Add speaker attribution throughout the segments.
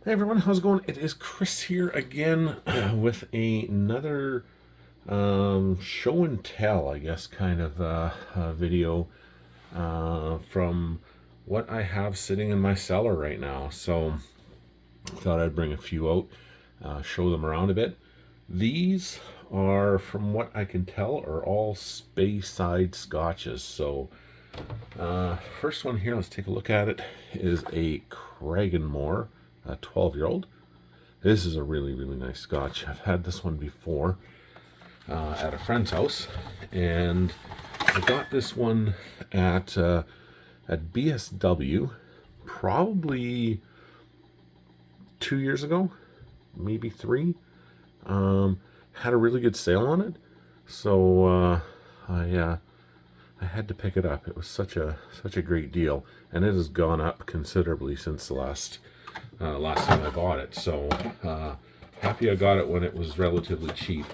Speaker 1: Hey everyone, how's it going? It is Chris here again with another show and tell, I guess, kind of video from what I have sitting in my cellar right now. So I thought I'd bring a few out, show them around a bit. These are, from what I can tell, are all Speyside scotches. So first one here, let's take a look at it, is a Cragganmore, a 12-year-old. This is a really, really nice scotch. I've had this one before at a friend's house, and I got this one at BSW probably 2 years ago, maybe three. Had a really good sale on it, so I had to pick it up. It was such a great deal, and it has gone up considerably since the last time I bought it. So happy I got it when it was relatively cheap.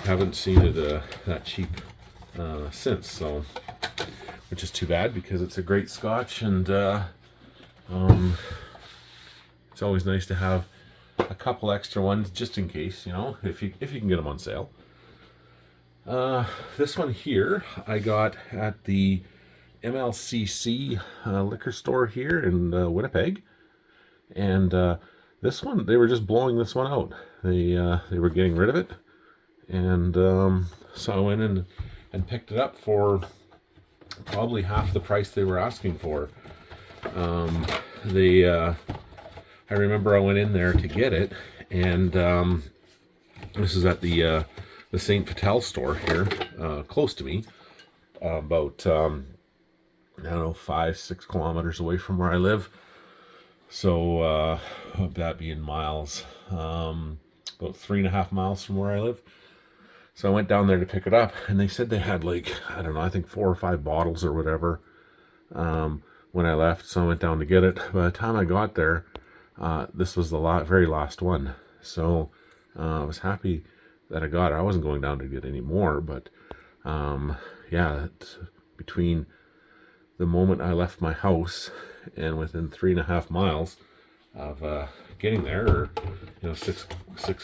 Speaker 1: Haven't seen it that cheap since, so, which is too bad because it's a great scotch, and it's always nice to have a couple extra ones just in case, if you can get them on sale. This one here I got at the MLCC liquor store here in Winnipeg, and this one, they were just blowing this one out. They were getting rid of it, and so I went in and picked it up for probably half the price they were asking for. I remember I went in there to get it, and this is at the St. Vital store here, close to me, about I don't know, 5-6 kilometers away from where I live. So that being miles, about 3.5 miles from where I live. So I went down there to pick it up, and they said they had, like, I don't know, I think 4 or 5 bottles or whatever when I left. So I went down to get it. By the time I got there, this was the very last one. So I was happy that I got it. I wasn't going down to get any more, but yeah, between the moment I left my house and within 3.5 miles of getting there, or 6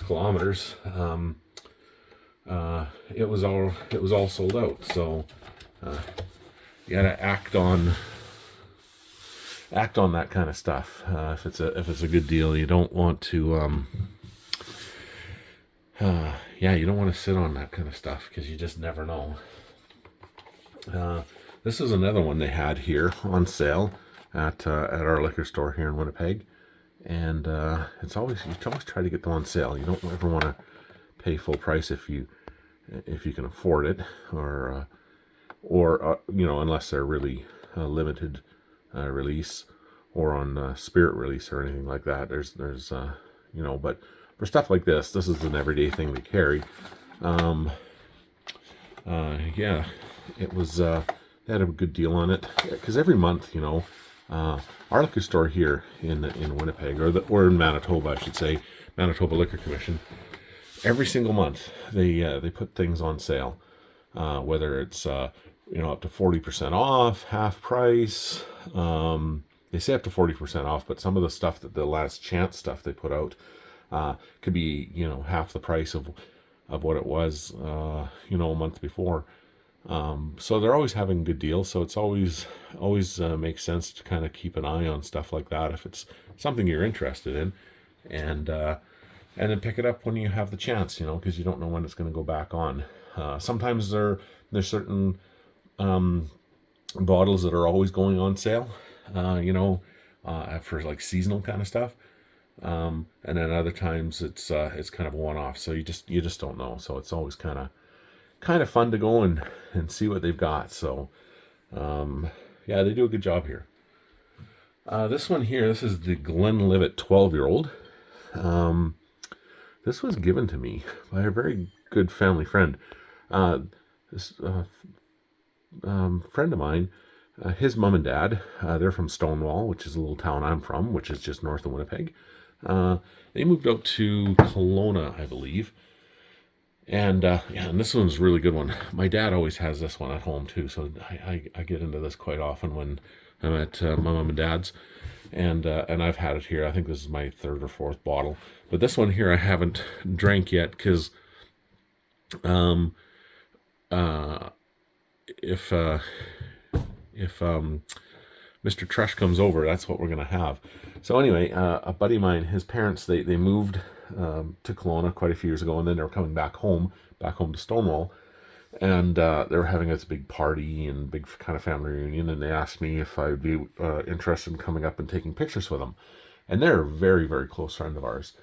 Speaker 1: kilometers, it was all sold out. So you gotta act on that kind of stuff. If it's a good deal, you don't want to you don't want to sit on that kind of stuff, because you just never know. This is another one they had here on sale at our liquor store here in Winnipeg, and you always try to get them on sale. You don't ever want to pay full price if you can afford it, or unless they're really limited release, or on spirit release or anything like that. There's but for stuff like this is an everyday thing to carry. Yeah, it was, they had a good deal on it, because every month, our liquor store here in Winnipeg, or in Manitoba, I should say, Manitoba Liquor Commission, every single month they put things on sale, whether it's up to 40% off, half price. They say up to 40% off, but some of the stuff, that the last chance stuff they put out, could be half the price of what it was a month before. So they're always having good deals. So it's always makes sense to kind of keep an eye on stuff like that if it's something you're interested in, and then pick it up when you have the chance, because you don't know when it's going to go back on. Sometimes there's certain bottles that are always going on sale, for like seasonal kind of stuff. And then other times it's kind of a one-off, so you just don't know. So it's always kind of fun to go and see what they've got. So yeah, they do a good job here. This one here, this is the Glenlivet 12-year-old. This was given to me by a very good family friend. This friend of mine, his mom and dad, they're from Stonewall, which is a little town I'm from, which is just north of Winnipeg. They moved out to Kelowna, I believe. And and this one's a really good one. My dad always has this one at home too, so I get into this quite often when I'm at my mom and dad's, and I've had it here. I think this is my third or fourth bottle, but this one here I haven't drank yet because if Mr. Trush comes over, that's what we're gonna have. So anyway, a buddy of mine, his parents, they moved to Kelowna quite a few years ago, and then they were coming back home to Stonewall, and they were having this big party and big kind of family reunion, and they asked me if I would be interested in coming up and taking pictures with them. And they're very, very close friends of ours,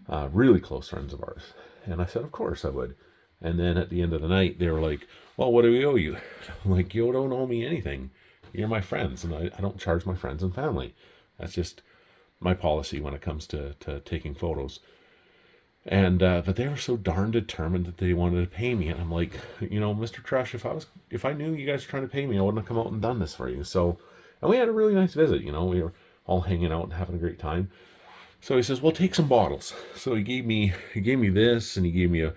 Speaker 1: really close friends of ours. And I said, of course I would. And then at the end of the night, they were like, well, what do we owe you? I'm like, you don't owe me anything. You're my friends, and I don't charge my friends and family. That's just my policy when it comes to taking photos. And but they were so darn determined that they wanted to pay me, and I'm like, Mr. Trush, if I knew you guys were trying to pay me, I wouldn't have come out and done this for you. So, and we had a really nice visit. We were all hanging out and having a great time. So he says, well, take some bottles. So he gave me this, and he gave me a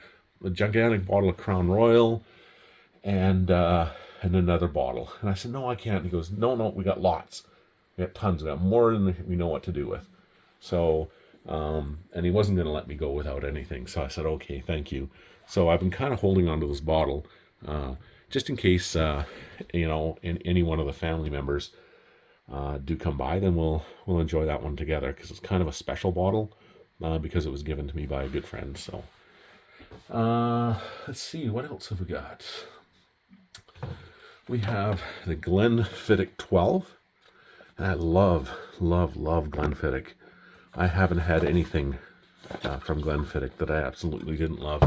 Speaker 1: gigantic bottle of Crown Royal, and another bottle. And I said, no, I can't. And he goes, no, we got lots. We got tons. We got more than we know what to do with. So, and he wasn't going to let me go without anything. So I said, okay, thank you. So I've been kind of holding on to this bottle, just in case, any one of the family members do come by, then we'll enjoy that one together, because it's kind of a special bottle, because it was given to me by a good friend. So, let's see, what else have we got? We have the Glenfiddich 12. And I love Glenfiddich. I haven't had anything from Glenfiddich that I absolutely didn't love.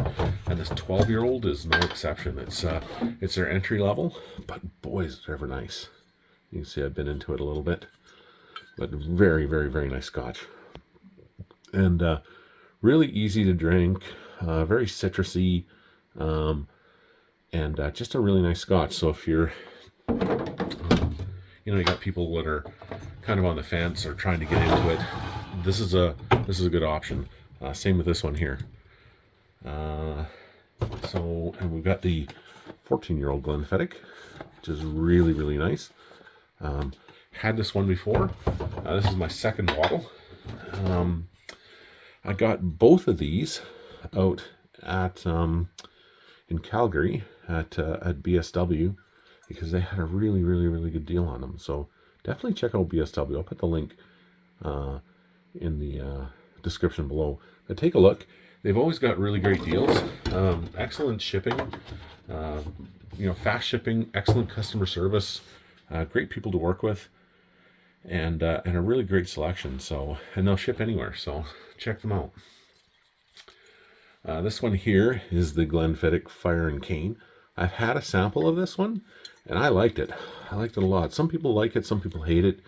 Speaker 1: And this 12-year-old is no exception. It's their entry level, but boy, is it ever nice. You can see I've been into it a little bit. But very, very, very nice Scotch. And really easy to drink, very citrusy, and just a really nice Scotch. So if you're, you got people that are kind of on the fence or trying to get into it, this is a good option. Same with this one here. And we've got the 14-year-old Glenfiddich, which is really, really nice. Had this one before. This is my second bottle. I got both of these out at in Calgary at BSW, because they had a really, really, really good deal on them. So definitely check out BSW. I'll put the link in the description below. But take a look. They've always got really great deals. Excellent shipping. Fast shipping. Excellent customer service. Great people to work with. And a really great selection. So, and they'll ship anywhere. So check them out. This one here is the Glenfiddich Fire and Cane. I've had a sample of this one, and I liked it. I liked it a lot. Some people like it, some people hate it.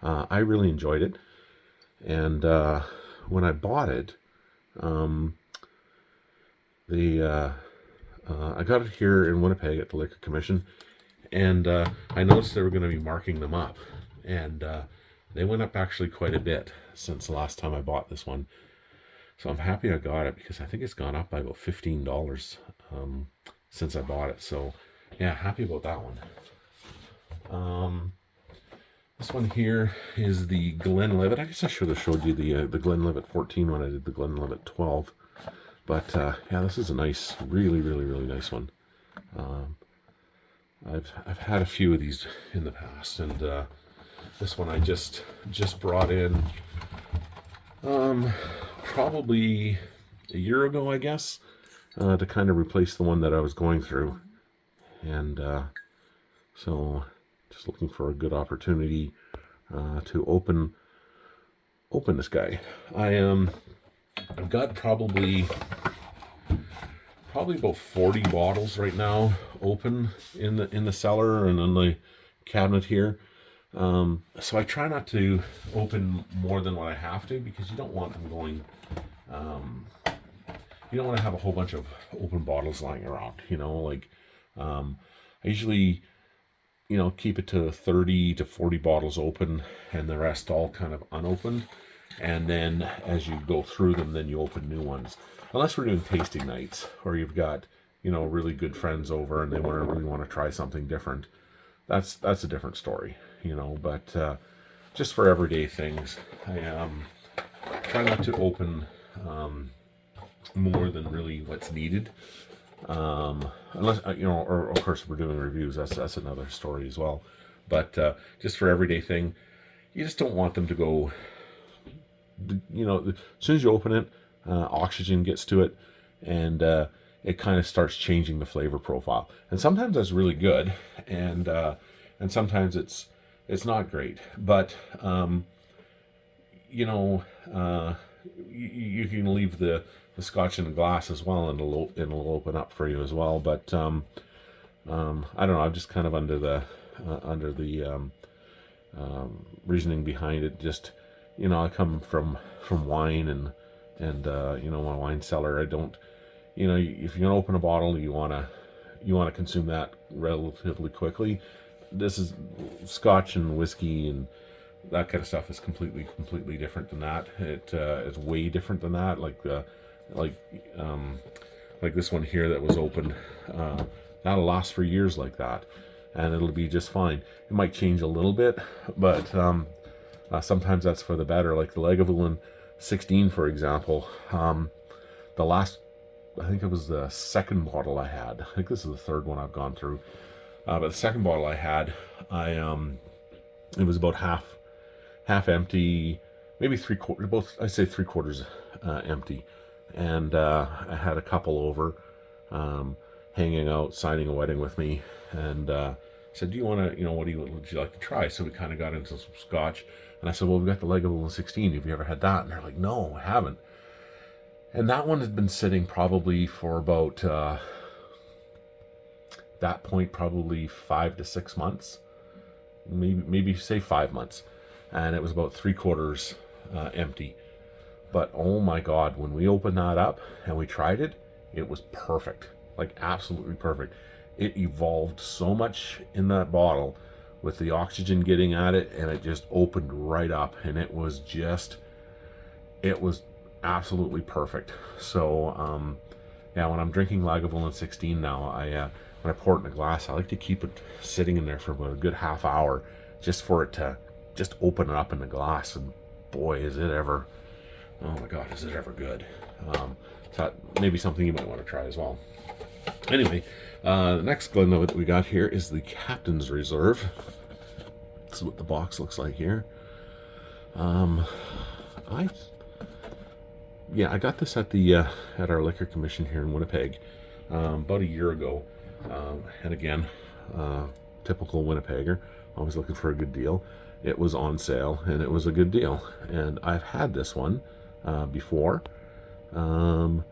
Speaker 1: I really enjoyed it. And when I bought it, I got it here in Winnipeg at the Liquor Commission, and I noticed they were going to be marking them up. And they went up actually quite a bit since the last time I bought this one. So I'm happy I got it, because I think it's gone up by about $15 since I bought it. So yeah, happy about that one. This one here is the Glenlivet. I guess I should have showed you the Glenlivet 14 when I did the Glenlivet 12. But yeah, this is a nice, really, really, really nice one. I've had a few of these in the past, and this one I just brought in probably a year ago, I guess, to kind of replace the one that I was going through. And so just looking for a good opportunity to open this guy. I've got probably about 40 bottles right now open in the cellar and in the cabinet here. So I try not to open more than what I have to, because you don't want them going, you don't want to have a whole bunch of open bottles lying around, I usually, keep it to 30 to 40 bottles open and the rest all kind of unopened. And then as you go through them, then you open new ones. Unless we're doing tasting nights, or you've got, really good friends over and they really want to try something different. That's a different story. you know, but just for everyday things, I try not to open more than really what's needed. Unless, you know, or of course we're doing reviews, that's another story as well. But just for everyday thing, you just don't want them to go, you know, as soon as you open it, oxygen gets to it, and it kind of starts changing the flavor profile. And sometimes that's really good, and sometimes it's not great. But you know, you can leave the Scotch in a glass as well, and it'll open up for you as well. But I don't know. I'm just kind of under the reasoning behind it. Just, you know, I come from wine, and you know, my wine cellar. I don't, you know, if you're gonna open a bottle, you wanna consume that relatively quickly. This is Scotch and whiskey and that kind of stuff is completely different than that. It's way different than that. Like this one here that was opened, that'll last for years like that, and it'll be just fine. It might change a little bit, but sometimes that's for the better. Like the Lagavulin 16, for example. The last, I think it was the second bottle I had. I think this is the third one I've gone through. But the second bottle I had, it was about half empty, maybe three-quarters, both, I'd say three-quarters empty. And I had a couple over, hanging out, signing a wedding with me, and said, do you want to, you know, would you like to try? So we kind of got into some Scotch, and I said, well, we've got the Lagavulin 16, have you ever had that? And they're like, no, I haven't. And that one has been sitting probably for about, that point, probably 5 to 6 months, maybe say 5 months, and it was about three-quarters empty. But oh my God, when we opened that up and we tried it, it was perfect, like absolutely perfect. It evolved so much in that bottle with the oxygen getting at it, and it just opened right up, and it was absolutely perfect. So yeah, when I'm drinking Lagavulin 16 now, when I pour it in a glass, I like to keep it sitting in there for about a good half hour, just for it to just open it up in the glass. And boy, is it ever, oh my God, is it ever good. So that maybe something you might want to try as well. Anyway, the next Glenlivet that we got here is the Captain's Reserve. This is what the box looks like here. I got this at our liquor commission here in Winnipeg about a year ago. And again, typical Winnipegger, always looking for a good deal. It was on sale, and it was a good deal. And I've had this one before, and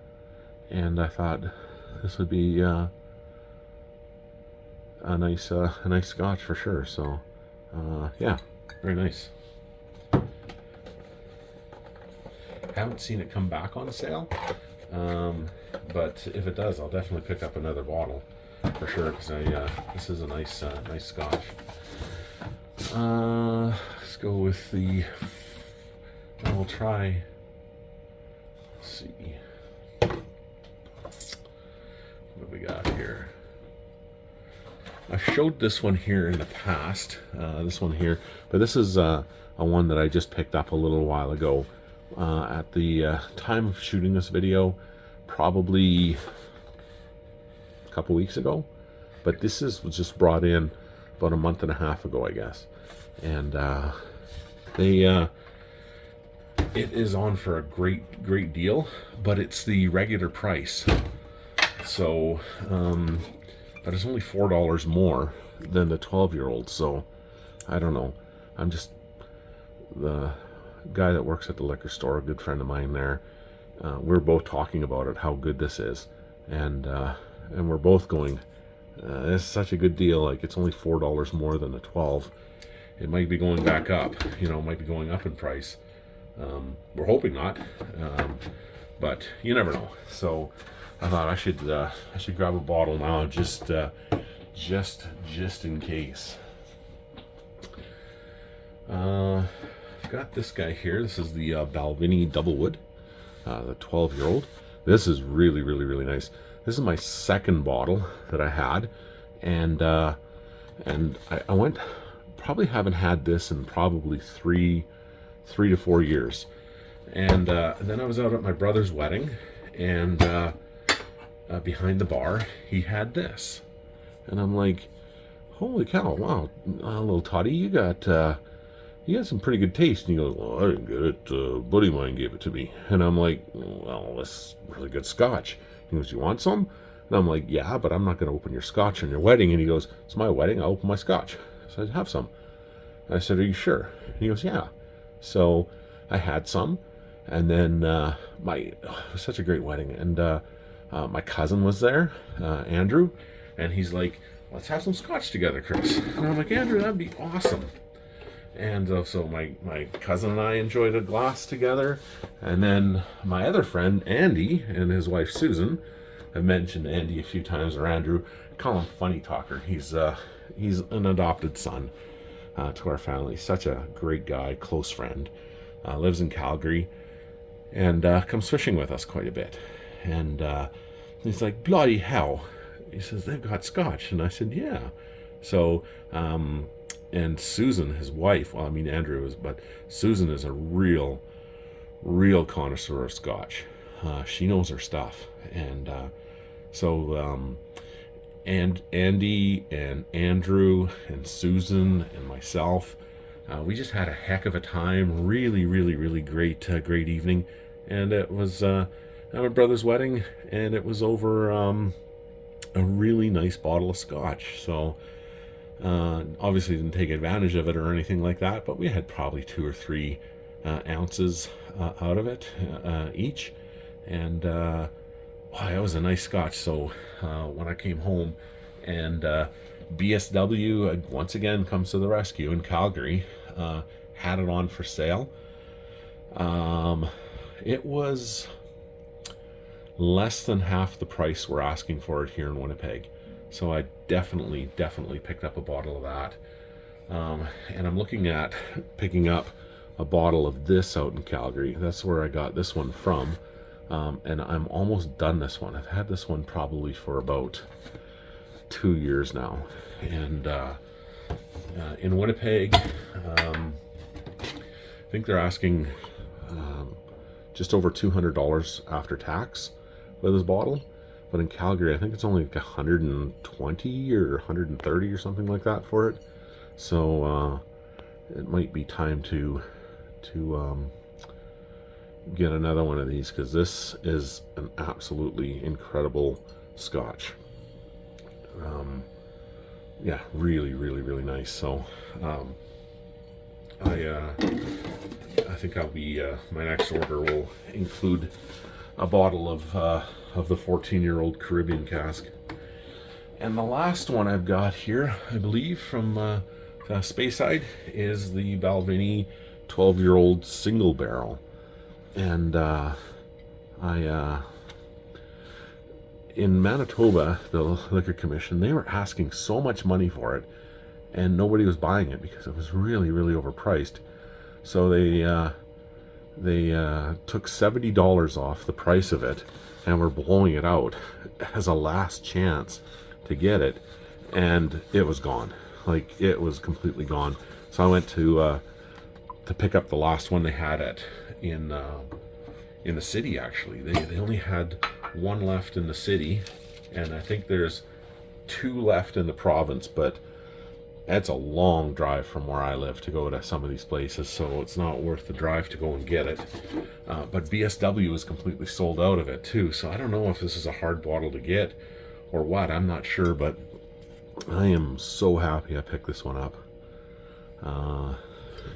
Speaker 1: I thought this would be a nice Scotch for sure. So yeah, very nice. Haven't seen it come back on sale, but if it does, I'll definitely pick up another bottle for sure, because this is a nice Scotch. Let's go with the. We'll try. Let's see what we got here. I've showed this one here in the past. This one here, but this is a one that I just picked up a little while ago. At the time of shooting this video, probably a couple weeks ago, but this was just brought in about a month and a half ago, I guess. And it is on for a great deal, but it's the regular price. So but it's only $4 more than the 12-year-old. So I don't know, I'm just the guy that works at the liquor store, a good friend of mine there, we're both talking about it, how good this is, and we're both going, this is such a good deal. Like, it's only $4 more than the 12. It might be going back up, you know, might be going up in price. We're hoping not, but you never know. So I thought I should grab a bottle now, just in case. Got this guy here. This is the Balvenie Doublewood, the 12-year-old. This is really nice. This is my second bottle that I had, and I went probably haven't had this in probably three to 4 years. And then I was out at my brother's wedding, and behind the bar, he had this. And I'm like, holy cow, wow, little Toddy, you got some pretty good taste. And he goes, well, I didn't get it. A buddy of mine gave it to me. And I'm like, well, that's really good scotch. He goes, you want some? And I'm like, yeah, but I'm not going to open your scotch on your wedding. And he goes, it's my wedding, I'll open my scotch. So I said, have some. And I said, are you sure? And he goes, yeah. So I had some. And then it was such a great wedding. And my cousin was there, Andrew. And he's like, let's have some scotch together, Chris. And I'm like, Andrew, that'd be awesome. And so my cousin and I enjoyed a glass together. And then my other friend, Andy, and his wife, Susan. I've mentioned Andy a few times, or Andrew. I call him Funny Talker. He's an adopted son to our family. Such a great guy, close friend. Lives in Calgary. And comes fishing with us quite a bit. And he's like, bloody hell. He says, they've got scotch. And I said, yeah. So... and Susan, his wife, well, I mean, Andrew is, but Susan is a real connoisseur of scotch. She knows her stuff. And and Andy and Andrew and Susan and myself, we just had a heck of a time. Really great evening. And it was at my brother's wedding, and it was over a really nice bottle of scotch. So obviously didn't take advantage of it or anything like that, but we had probably 2 or 3 ounces out of it each. And it was a nice scotch. So when I came home, and BSW once again comes to the rescue in Calgary, had it on for sale. It was less than half the price we're asking for it here in Winnipeg. So I definitely picked up a bottle of that. And I'm looking at picking up a bottle of this out in Calgary. That's where I got this one from. And I'm almost done this one. I've had this one probably for about 2 years now. And in Winnipeg, I think they're asking just over $200 after tax for this bottle. But in Calgary, I think it's only like 120 or 130 or something like that for it. So it might be time to get another one of these, because this is an absolutely incredible scotch. Yeah, really nice. So I think I'll be my next order will include a bottle of the 14-year-old Caribbean cask. And the last one I've got here, I believe, from Speyside, is the Balvenie 12-year-old single barrel. And in Manitoba, the Liquor Commission, they were asking so much money for it, and nobody was buying it because it was really overpriced. So they took $70 off the price of it, and were blowing it out as a last chance to get it, and it was gone. Like, it was completely gone. So I went to pick up the last one they had in the city. Actually, they only had one left in the city, and I think there's 2 left in the province, but that's a long drive from where I live to go to some of these places, so it's not worth the drive to go and get it. But BSW is completely sold out of it too, so I don't know if this is a hard bottle to get or what. I'm not sure, but I am so happy I picked this one up.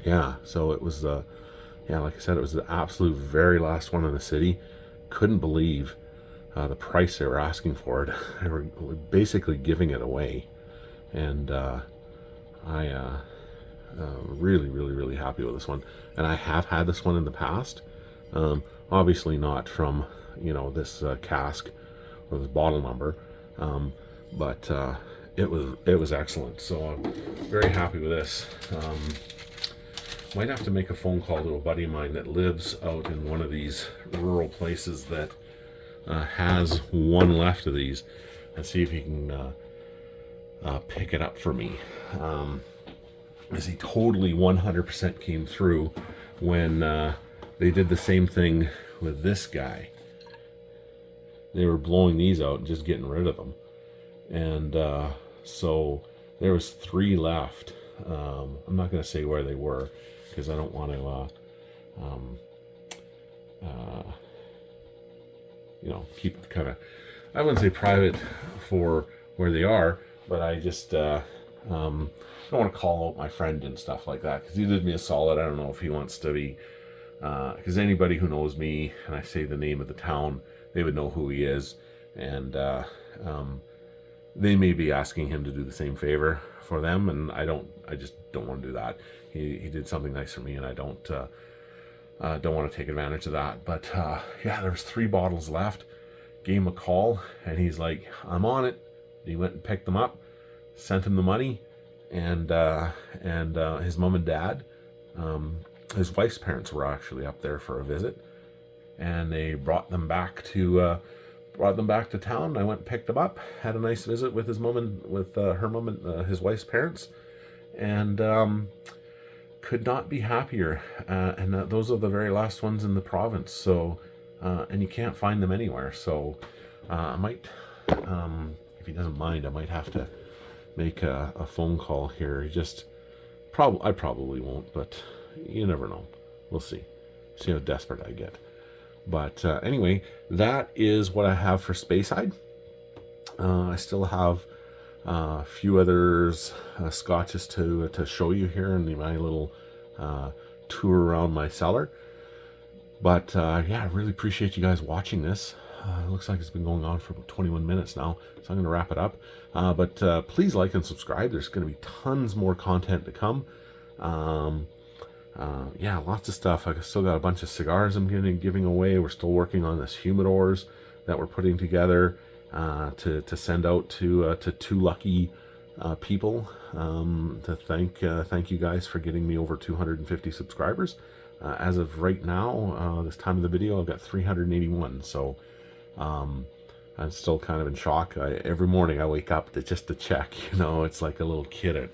Speaker 1: Yeah, so it was like I said, it was the absolute very last one in the city. Couldn't believe the price they were asking for it. They were basically giving it away, and I really happy with this one. And I have had this one in the past, obviously not from this cask or this bottle number, but it was excellent. So I'm very happy with this. Might have to make a phone call to a buddy of mine that lives out in one of these rural places that has one left of these, and see if he can pick it up for me. is he totally 100% came through when they did the same thing with this guy. They were blowing these out and just getting rid of them. And so there was 3 left. I'm not going to say where they were because I don't want to, you know, keep it kind of, I wouldn't say private for where they are, but I just don't want to call out my friend and stuff like that because he did me a solid. I don't know if he wants to be, because anybody who knows me and I say the name of the town, they would know who he is, and they may be asking him to do the same favor for them, and I just don't want to do that. He did something nice for me, and I don't want to take advantage of that. But yeah, there's 3 bottles left. Gave him a call, and he's like, I'm on it. He went and picked them up, sent him the money, and his mom and dad, his wife's parents were actually up there for a visit, and they brought them back to town. I went and picked them up, had a nice visit with his mom and with her mom and his wife's parents, and could not be happier. And those are the very last ones in the province. So, and you can't find them anywhere. So, I might, if he doesn't mind, I might have to make a phone call here. I probably won't, but you never know. We'll see. See how desperate I get. But anyway, that is what I have for Speyside. I still have a few others scotches to show you here in my little tour around my cellar. But yeah, I really appreciate you guys watching this. It looks like it's been going on for about 21 minutes now, so I'm going to wrap it up. But please like and subscribe. There's going to be tons more content to come. Yeah, lots of stuff. I still got a bunch of cigars I'm giving away. We're still working on this humidors that we're putting together to send out to 2 lucky people to thank you guys for getting me over 250 subscribers. As of right now, this time of the video, I've got 381. So I'm still kind of in shock. Every morning I wake up to check. You know, it's like a little kid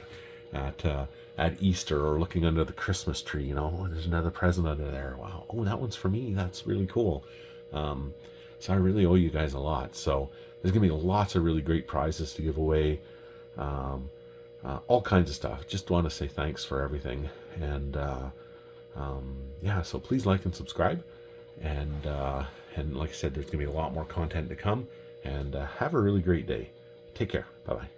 Speaker 1: at Easter or looking under the Christmas tree, you know, oh, there's another present under there. Wow. Oh, that one's for me. That's really cool. So I really owe you guys a lot. So there's going to be lots of really great prizes to give away. All kinds of stuff. Just want to say thanks for everything. And yeah, so please like and subscribe. And like I said, there's going to be a lot more content to come. And have a really great day. Take care. Bye-bye.